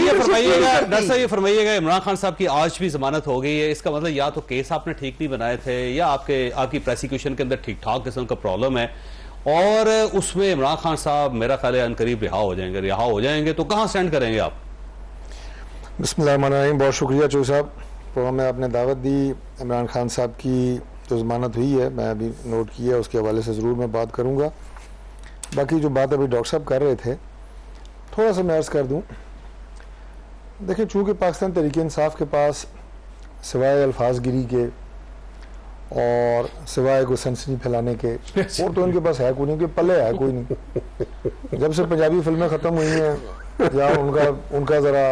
ये फरमाइएगा इमरान खान साहब की आज भी जमानत हो गई है, इसका मतलब या तो केस आपने ठीक नहीं बनाए थे या आपकी प्रोसिक्यूशन के अंदर ठीक ठाक किस्म का प्रॉब्लम है, और उसमें इमरान खान साहब मेरा ख्याल है अनकरीब रिहा हो जाएंगे तो कहाँ स्टैंड करेंगे आप? बिस्मिल्लाहिर्रहमानिर्रहीम। बहुत शुक्रिया चौधरी साहब, प्रोग्राम में आपने दावत दी। इमरान खान साहब की जो जमानत हुई है मैं अभी नोट की है, उसके हवाले से ज़रूर मैं बात करूँगा। बाकी जो बात अभी डॉक्टर साहब कर रहे थे, थोड़ा सा मैं अर्ज़ कर दूँ। देखिए, चूँकि पाकिस्तान तहरीक इंसाफ के पास सिवाय अल्फाजगिरी के और सिवाय कोई सनसनी फैलाने के और तो उनके पास है कोई नहीं, उनके पल्ले है कोई नहीं। जब से पंजाबी फिल्में ख़त्म हुई हैं या उनका ज़रा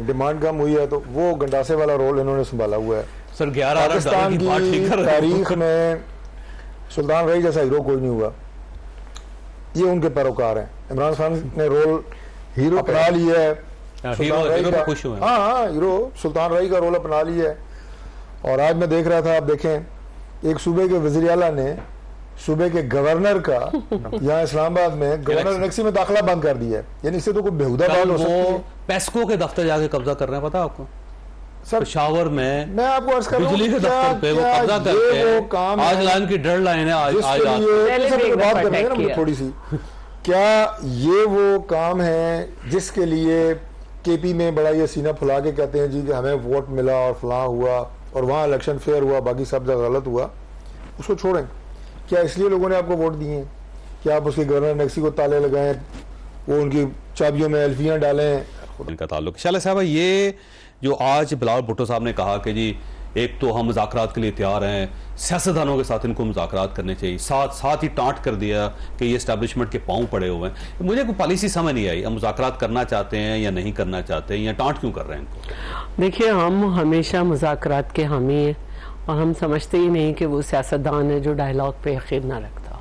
डिमांड कम हुई है तो वो गंडासे वाला रोल इन्होंने संभाला हुआ है। सर 11 पाकिस्तान की तारीख में सुल्तान रही जैसा हीरो कोई नहीं हुआ, ये उनके पैरोकार हैं। इमरान खान ने रोल हीरो अपना लिया है, हीरो सुल्तान रही का रोल अपना लिया है। और आज मैं देख रहा था, आप देखें, एक सूबे के वज़ीर आला ने सूबे के गवर्नर का यहाँ इस्लामाबाद में गवर्नर इलेक्शन में दाखिला बंद कर दिया है। यानी इससे तो कोई बेहुदा बात हो सकती है। पेस्को के दफ्तर जाके कब्जा कर रहे हैं, पता है आपको? सर पेशावर में मैं आपको अर्ज कर बिजली के दफ्तर पे वो कब्जा करते हैं। आज लाइन की डेड लाइन है, आज बात कर रहे हैं ना थोड़ी सी। क्या ये वो काम है जिसके लिए केपी में बड़ा ये सीना फुला के कहते हैं जी कि हमें वोट मिला और फलां हुआ और वहाँ इलेक्शन फेयर हुआ, बाकी सब जगह गलत हुआ? उसको छोड़ें। क्या इसलिए लोगों ने आपको वोट दिए हैं कि आप उसके गवर्नर नेक्सी को ताले लगाएं, वो उनकी चाबियों में एल्फियाँ डालें? इनका ताल्लुक शाले साहब, ये जो आज बिलावल भुट्टो साहब ने कहा कि जी एक तो हम मुज़ाकरात के लिए तैयार हैं, सियासतदानों के साथ इनको मुज़ाकरात करने चाहिए, साथ ही टाँट कर दिया कि ये एस्टैब्लिशमेंट के पाँव पड़े हुए हैं। मुझे कोई पॉलिसी समझ नहीं आई, हम मुज़ाकरात करना चाहते हैं या नहीं करना चाहते हैं, या टाँट क्यों कर रहे हैं इनको? देखिए, हम हमेशा मुज़ाकरात के हामी हैं और हम समझते ही नहीं कि वो सियासतदान है जो डायलॉग पे यकीन ना रखता हो।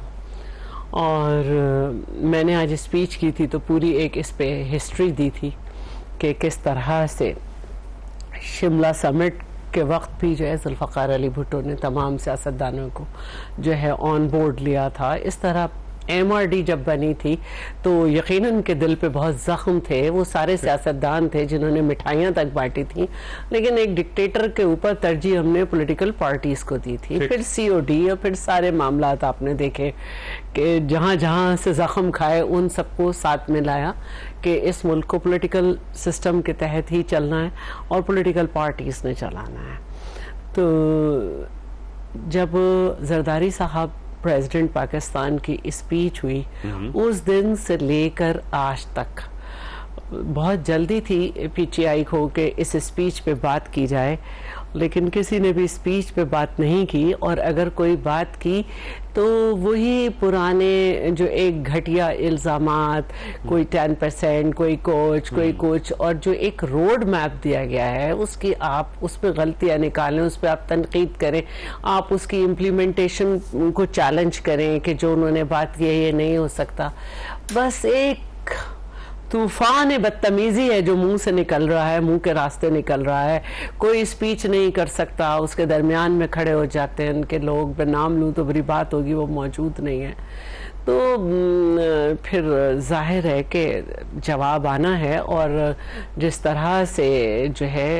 और मैंने आज स्पीच की थी तो पूरी एक इस पे हिस्ट्री दी थी कि किस तरह से शिमला समिट के वक्त भी जो है जुल्फ़िकार अली भुट्टो ने तमाम सियासतदानों को जो है ऑन बोर्ड लिया था। इस तरह MRD जब बनी थी तो यकीनन उनके दिल पे बहुत ज़ख्म थे। वो सारे सियासतदान थे जिन्होंने मिठाइयाँ तक बांटी थी, लेकिन एक डिक्टेटर के ऊपर तरजीह हमने पॉलिटिकल पार्टीज़ को दी थी। फिर COD और फिर सारे मामलात आपने देखे कि जहाँ जहाँ से ज़ख्म खाए उन सबको साथ में लाया कि इस मुल्क को पॉलिटिकल सिस्टम के तहत ही चलना है और पॉलिटिकल पार्टीज़ ने चलाना है। तो जब जरदारी साहब प्रेसिडेंट पाकिस्तान की स्पीच हुई, उस दिन से लेकर आज तक बहुत जल्दी थी PTI को कि इस स्पीच पे बात की जाए, लेकिन किसी ने भी स्पीच पे बात नहीं की। और अगर कोई बात की तो वही पुराने जो एक घटिया इल्ज़ामात, कोई 10%, कोई कोच, और जो एक रोड मैप दिया गया है उसकी आप उस पर गलतियाँ निकालें, उस पर आप तनकीद करें, आप उसकी इम्प्लीमेंटेशन को चैलेंज करें कि जो उन्होंने बात की है ये नहीं हो सकता। बस एक तूफान बदतमीजी है जो मुंह से निकल रहा है, मुंह के रास्ते निकल रहा है। कोई स्पीच नहीं कर सकता, उसके दरमियान में खड़े हो जाते हैं उनके लोग। मैं नाम लूँ तो बड़ी बात होगी, वो मौजूद नहीं है। तो फिर जाहिर है कि जवाब आना है। और जिस तरह से जो है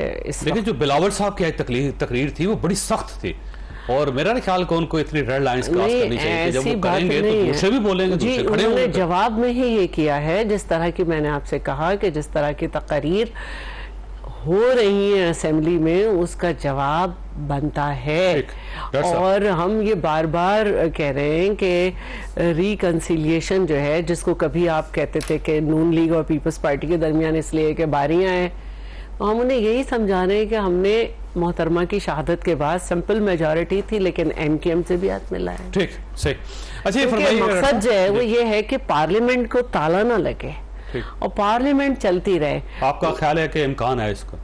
लेकिन जो बिलावल साहब की तकरीर थी वो बड़ी सख्त थी, और मेरा ख्याल को उनको इतनी रेड लाइंस क्रॉस करनी चाहिए कि जब वो करेंगे तो दूसरे भी बोलेंगे, जी, उन्होंने जवाब में ही ये किया है। जिस तरह की मैंने आपसे कहा कि जिस तरह की तकरीर हो रही है असेंबली में, उसका जवाब बनता है। और हम ये बार बार कह रहे हैं कि रिकंसिलिएशन जो है, जिसको कभी आप कहते थे कि नून लीग और पीपल्स पार्टी के दरमियान इसलिए कि बारियां हैं, तो हम उन्हें यही समझा रहे हैं कि हमने मोहतरमा की शहादत के बाद सिंपल मेजॉरिटी थी, लेकिन MKM से भी हाथ मिला है। ठीक, सही। अच्छा, मकसद जो है वो ये है कि पार्लियामेंट को ताला ना लगे और पार्लियामेंट चलती रहे। आपका ख्याल है कि इम्कान है इसका?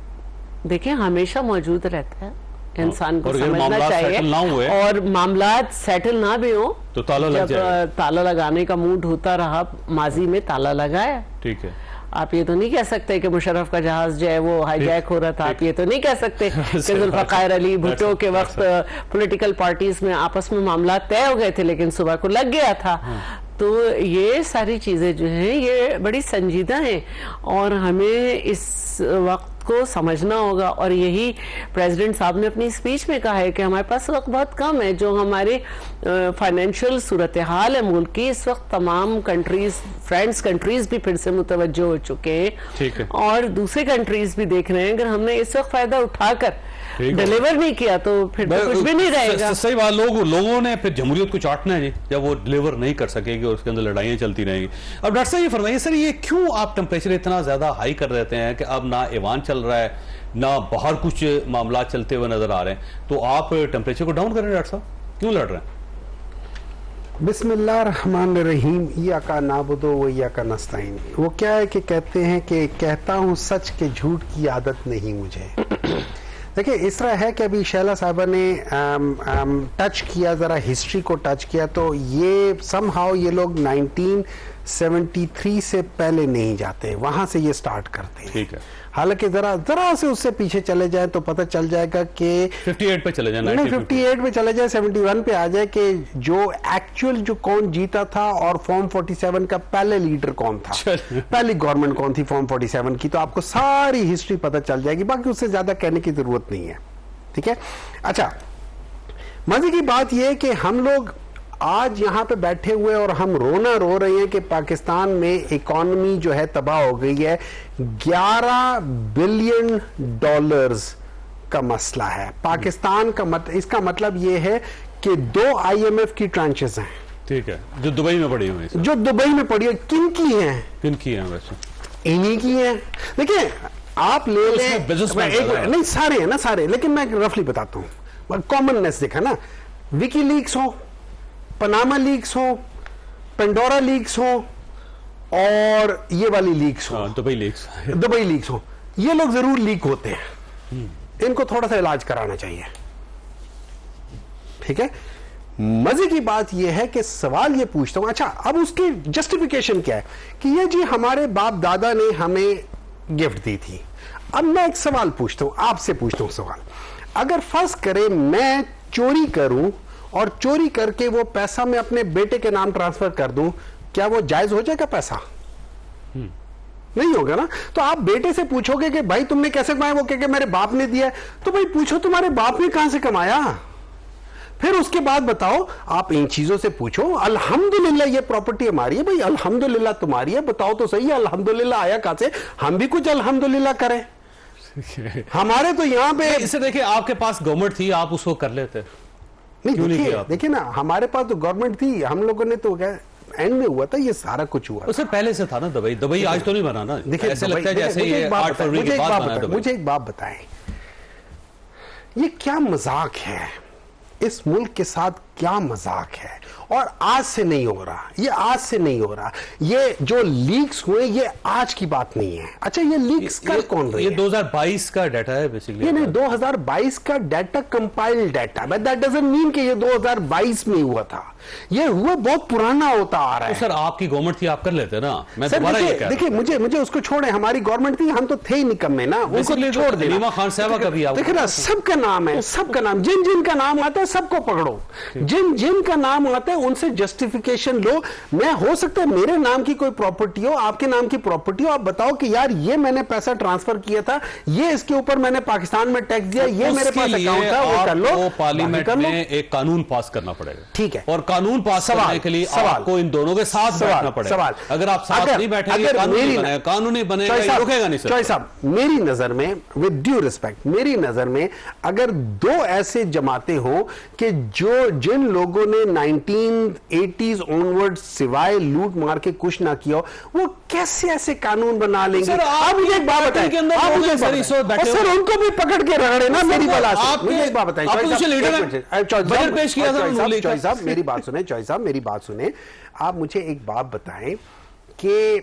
देखिए, हमेशा मौजूद रहता है, इंसान को समझना चाहिए। और मामलात सेटल ना भी हो तो ताला लग जाए। ताला लगाने का मूड होता रहा, माजी में ताला लगाया। ठीक है। आप ये तो नहीं कह सकते कि मुशर्रफ का जहाज जो है वो हाईजैक हो रहा था। आप ये तो नहीं कह सकते कि जुल्फ़िकार अली भुट्टो के वक्त पॉलिटिकल पार्टीज में आपस में मामला तय हो गए थे, लेकिन सुबह को लग गया था। तो ये सारी चीज़ें जो हैं ये बड़ी संजीदा हैं और हमें इस वक्त को समझना होगा। और यही प्रेसिडेंट साहब ने अपनी स्पीच में कहा है कि हमारे पास वक्त बहुत कम है। जो हमारे फाइनेंशियल सूरत हाल है मुल्क की, इस वक्त तमाम कंट्रीज, फ्रेंड्स कंट्रीज भी फिर से मुतवज्जो हो चुके हैं, ठीक है, और दूसरे कंट्रीज भी देख रहे हैं। अगर हमने इस वक्त फायदा उठाकर डिलीवर नहीं किया तो फिर तो कुछ भी नहीं रहेगा। सही बात, लोगों ने फिर जमहूरियत को चाटना है जी, जब वो डिलीवर नहीं कर सकेगी और उसके अंदर लड़ाइयां चलती रहेंगी। अब डॉक्टर साहब ये फरमाइए सर, ये क्यों आप टेम्परेचर इतना ज्यादा हाई कर देते हैं कि अब ना ईवान चल रहा है ना बाहर कुछ मामला चलते हुए नजर आ रहे हैं, तो आप टेम्परेचर को डाउन करें डॉक्टर साहब, क्यों लड़ रहे हैं? बिस्मिल्लाहिर्रहमानिर्रहीम, इय्याका नाबुदु व इय्याका नस्तईन। वो क्या है कि कहते हैं कि कहता हूं सच के झूठ की आदत नहीं मुझे। देखिए इस तरह है कि अभी शैला साहबा ने टच किया, ज़रा हिस्ट्री को टच किया, तो ये समहाउ ये लोग 1973 से पहले नहीं जाते, वहां से ये स्टार्ट करते हैं। ठीक है, हालांकि जरा से उससे पीछे चले जाए तो पता चल जाएगा कि 58 पे चले जाए, नहीं 58 पे चले जाए, 71 पे आ जाए कि जो एक्चुअल जो कौन जीता था और फॉर्म 47 का पहले लीडर कौन था, पहली गवर्नमेंट कौन थी फॉर्म 47 की, तो आपको सारी हिस्ट्री पता चल जाएगी। बाकी उससे ज्यादा कहने की जरूरत नहीं है, ठीक है। अच्छा, मजे की बात यह है कि हम लोग आज यहां पे बैठे हुए और हम रो रहे हैं कि पाकिस्तान में इकॉनमी जो है तबाह हो गई है। 11 बिलियन डॉलर्स का मसला है पाकिस्तान का। इसका मतलब यह है कि 2 IMF की ट्रांचेस हैं, ठीक है, जो दुबई में पड़ी हुई, जो दुबई में पड़ी है। किन की हैं? किन की हैं वैसे? इन्हीं की हैं। देखिए आप ले लें, नहीं सारे हैं ना, सारे, लेकिन मैं रफली बताता हूं। कॉमननेस देखा ना, विकी लीक्स हो, पनामा लीक्स हो, पेंडोरा लीक्स हो और ये वाली लीक्स हो, दुबई लीक्स हो, ये लोग जरूर लीक होते हैं, इनको थोड़ा सा इलाज कराना चाहिए, ठीक है। मजे की बात यह है कि सवाल ये पूछता हूं, अच्छा अब उसकी जस्टिफिकेशन क्या है कि ये जी हमारे बाप दादा ने हमें गिफ्ट दी थी। अब मैं एक सवाल पूछता हूं, आपसे पूछता हूं सवाल, अगर फर्ज करें मैं चोरी करूं और चोरी करके वो पैसा मैं अपने बेटे के नाम ट्रांसफर कर दूं, क्या वो जायज हो जाएगा? पैसा नहीं होगा ना। तो आप बेटे से पूछोगे कि भाई तुमने कैसे कमाया, वो कहेगा मेरे बाप ने दिया। तो भाई पूछो तुम्हारे बाप ने कहां से कमाया, फिर उसके बाद बताओ। आप इन चीजों से पूछो। अल्हम्दुलिल्लाह ये प्रॉपर्टी हमारी है, भाई अल्हम्दुलिल्लाह तुम्हारी है, बताओ तो सही है अल्हम्दुलिल्लाह आया कहां से, हम भी कुछ अल्हम्दुलिल्लाह करें। हमारे तो यहां पे इसे देखिए, आपके पास गवर्नमेंट थी, आप उसको कर लेते नहीं। देखिए ना, हमारे पास तो गवर्नमेंट थी, हम लोगों ने तो एंड में हुआ था ये सारा कुछ हुआ। उससे पहले से था ना दुबई आज तो नहीं बना ना। देखिए ऐसे लगता है जैसे ये 8 फरवरी के बाद बना दुबई। मुझे एक बात बताएं, ये क्या मजाक है? इस मुल्क के साथ क्या मजाक है? और आज से नहीं हो रहा, ये आज से नहीं हो रहा। ये जो लीक्स हुए ये आज की बात नहीं है। अच्छा ये लीक्स कर कौन रही है? ये 2022 का डाटा है बेसिकली। ये नहीं 2022 का data, compiled data, but that doesn't mean कि ये 2022 में हुआ था, ये हुआ बहुत पुराना होता आ रहा है। तो सर आपकी गवर्नमेंट थी, आप कर लेते ना। मैं सर दोबारा ये कह रहा हूं, देखिए मुझे उसको छोड़े, हमारी गवर्नमेंट थी, हम तो थे ही निकम्मे ना, उनको छोड़ दे। रीमा खान साहबा का भी आप देखिए ना, सबका नाम है, सबका नाम, जिन जिन का नाम आता है सबको पकड़ो, जिन जिन का नाम आता है उनसे जस्टिफिकेशन लो। मैं हो सकता है मेरे नाम की कोई प्रॉपर्टी हो, आपके नाम की प्रॉपर्टी हो, आप बताओ कि यार ये मैंने पैसा ट्रांसफर किया था, ये इसके ऊपर मैंने पाकिस्तान में टैक्स दिया, ये मेरे पास अकाउंट था, वो कर लो। पार्लियामेंट में एक कानून पास करना पड़ेगा, ठीक है, और कानून पास करने के लिए आपको इन दोनों के साथ बैठना पड़ेगा। अगर आप साथ नहीं बैठेंगे, कानून नहीं बनेगा, रुकेगा नहीं। चॉइस साहब, मेरी नजर में, विद ड्यू रिस्पेक्ट, मेरी नजर में अगर 2 ऐसे जमाते हो कि जो जिन लोगों ने 1980s ऑनवर्ड सिवाय लूट मार के कुछ ना किया, वो कैसे ऐसे कानून बना लेंगे? आप मुझे एक बात बताएं, आप मुझे सर उनको भी पकड़ के रगड़े ना, मेरी बात मुझे एक बात बताएं। चॉइस साहब मेरी बात सुने, चॉइस साहब मेरी बात सुने, आप मुझे एक बात बताएं कि